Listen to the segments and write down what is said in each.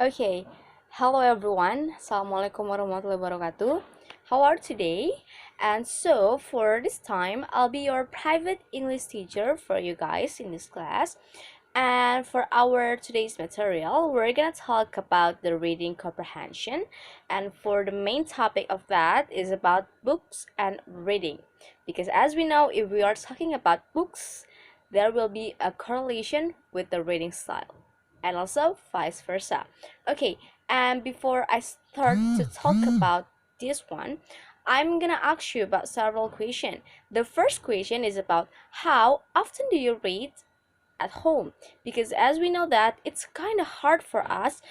Okay, hello everyone. Assalamualaikum warahmatullahi wabarakatuh. How are you today? And so for this time, I'll be your private English teacher for you guys in this class. And for our today's material, we're gonna talk about the reading comprehension. And for the main topic of that is about books and reading. Because as we know, if we are talking about books, there will be a correlation with the reading style and also vice versa. Okay, and before I start to talk about this one, I'm gonna ask you about several questions. The first question is about how often do you read at home? Because as we know that it's kind of hard for us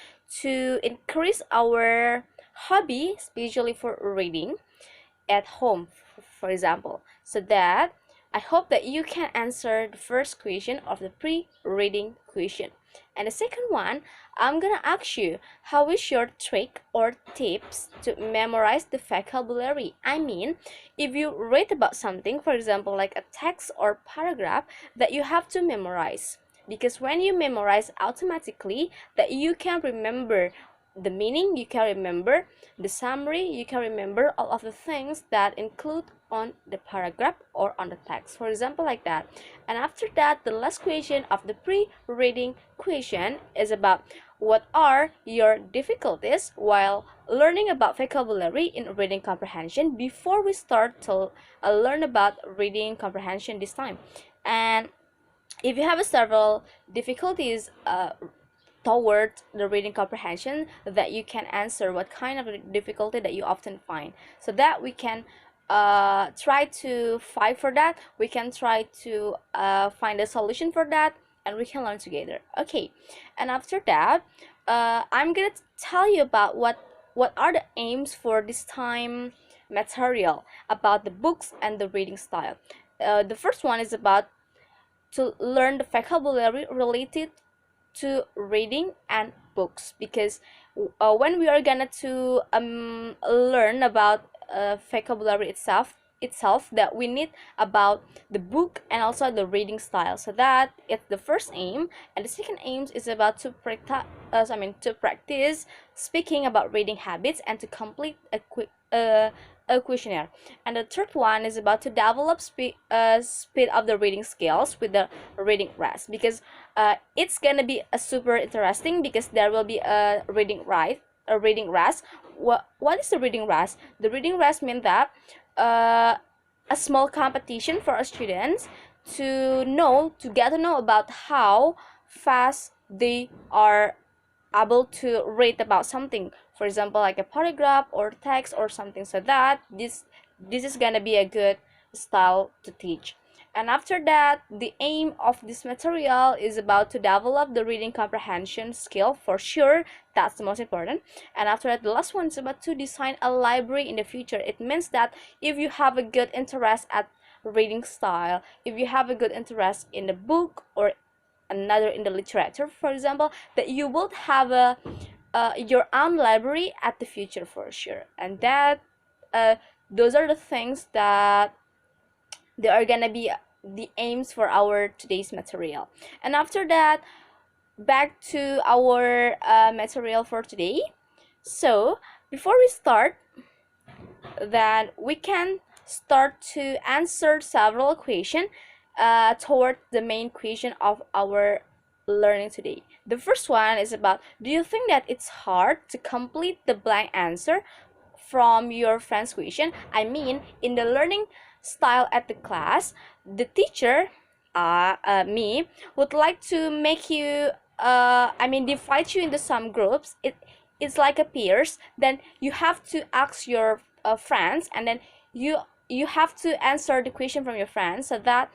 to increase our hobby, especially for reading at home, for example. So that I hope that you can answer the first question of the pre-reading question. And the second one, I'm gonna ask you, how is your trick or tips to memorize the vocabulary? I mean, if you read about something, for example, like a text or paragraph that you have to memorize. Because when you memorize automatically, that you can remember the meaning, you can remember the summary, you can remember all of the things that include on the paragraph or on the text, for example, like that. And after that, the last question of the pre-reading question is about what are your difficulties while learning about vocabulary in reading comprehension before we start to learn about reading comprehension this time. And if you have several difficulties toward the reading comprehension, that you can answer what kind of difficulty that you often find, so that we can try to fight for that, we can try to find a solution for that, and we can learn together. Okay, and after that, I'm gonna tell you about what are the aims for this time material about the books and the reading style. The first one is about to learn the vocabulary related to reading and books, because when we are gonna to learn about vocabulary itself that we need about the book and also the reading style. So that it's the first aim, and the second aim is about to practice speaking about reading habits and to complete a questionnaire. And the third one is about to develop speed of the reading skills with the reading rest, because it's gonna be a super interesting, because there will be a reading rest. What is the reading rest? The reading rest means that a small competition for our students to get to know about how fast they are able to read about something, for example, like a paragraph or text or something, so that this is gonna be a good style to teach. And after that, the aim of this material is about to develop the reading comprehension skill, for sure, that's the most important. And after that, the last one is about to design a library in the future. It means that if you have a good interest at reading style, if you have a good interest in the book or another in the literature, for example, that you will have a your own library at the future, for sure. And that those are the things that they are gonna be the aims for our today's material. And after that, back to our material for today. So before we start, then we can start to answer several questions toward the main question of our learning today. The first one is about, do you think that it's hard to complete the blank answer from your friend's question? I mean, in the learning style at the class, the teacher, me, would like to make you, divide you into some groups. It's like a peers. Then you have to ask your friends, and then you have to answer the question from your friends, so that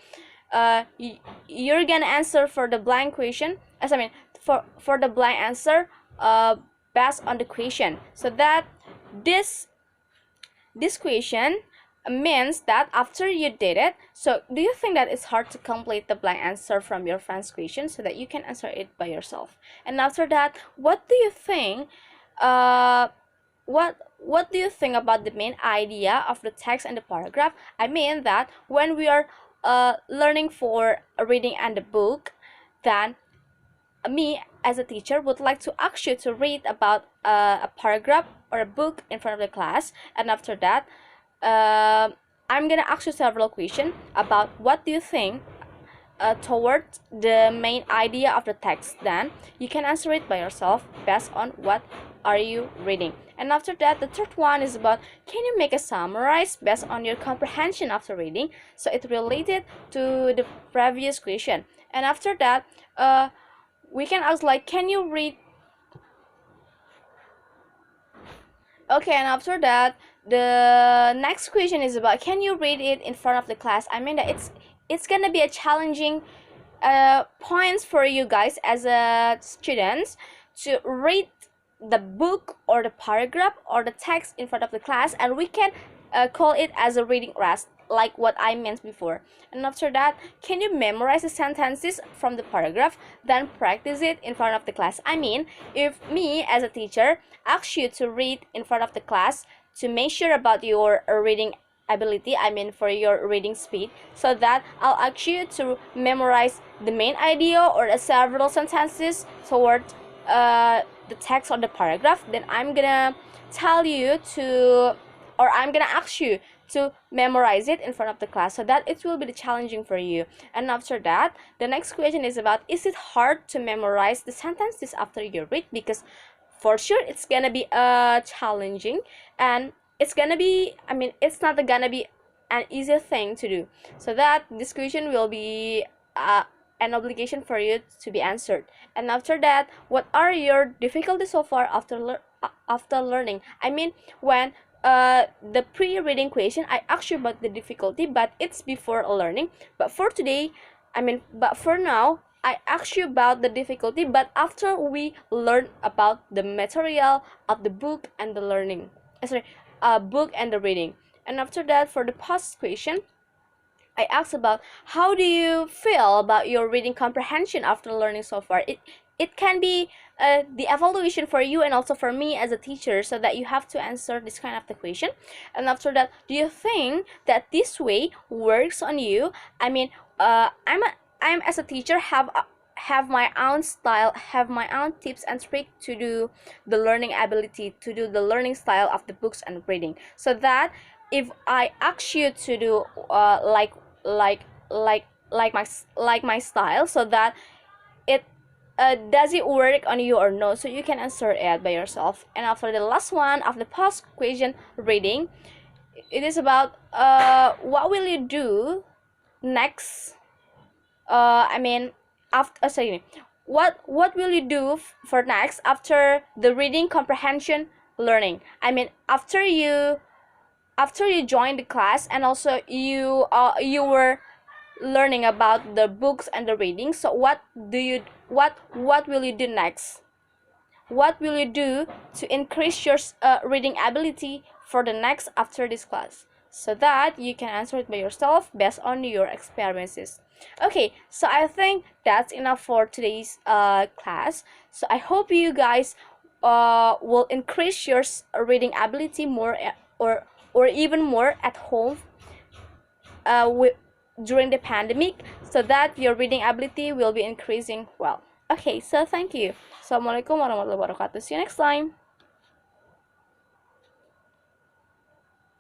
you're gonna answer for the blank question, for the blank answer based on the question, so that this question means that after you did it, so do you think that it's hard to complete the blank answer from your friend's question, so that you can answer it by yourself? And after that, what do you think what do you think about the main idea of the text and the paragraph? I mean that when we are learning for reading and the book, then me as a teacher, would like to ask you to read about a paragraph or a book in front of the class, and after that, I'm gonna ask you several questions about what do you think towards the main idea of the text. Then you can answer it by yourself based on what are you reading. And after that, the third one is about, can you make a summary based on your comprehension after reading? So it's related to the previous question. And after that, we can ask like, can you read? Okay, and after that, the next question is about, can you read it in front of the class? I mean that it's gonna be a challenging points for you guys as a students to read the book or the paragraph or the text in front of the class, and we can call it as a reading rest, like what I meant before. And after that, can you memorize the sentences from the paragraph, then practice it in front of the class? I mean, if me as a teacher ask you to read in front of the class to make sure about your reading ability, I mean for your reading speed, so that I'll ask you to memorize the main idea or the several sentences toward the text or the paragraph, then I'm gonna tell you to, or I'm gonna ask you to memorize it in front of the class, so that it will be challenging for you. And after that, the next question is about, is it hard to memorize the sentences after you read? Because for sure it's gonna be challenging, and it's gonna be, I mean, it's not gonna be an easy thing to do. So that this question will be an obligation for you to be answered. And after that, what are your difficulties so far after learning? I mean, when the pre-reading question, I asked you about the difficulty, but it's before learning. But for today, but for now, I asked you about the difficulty, but after we learn about the material of the book and the learning, book and the reading. And after that, for the past question, I asked about, how do you feel about your reading comprehension after learning so far? It can be the evaluation for you and also for me as a teacher, so that you have to answer this kind of the question. And after that, do you think that this way works on you? I mean, I'm as a teacher have my own style, have my own tips and tricks to do the learning ability, to do the learning style of the books and reading, so that if I ask you to do like my style, so that it does it work on you or no, so you can answer it by yourself. And after the last one of the post question reading, it is about what will you do next, what will you do for next after the reading comprehension learning? I mean, after you join the class, and also you were learning about the books and the reading, so what will you do next? What will you do to increase your reading ability for the next after this class, so that you can answer it by yourself based on your experiences? Okay, so I think that's enough for today's class. So I hope you guys will increase your reading ability more, or even more at home during the pandemic, so that your reading ability will be increasing well. Okay, so thank you. Assalamualaikum warahmatullahi wabarakatuh. See you next time.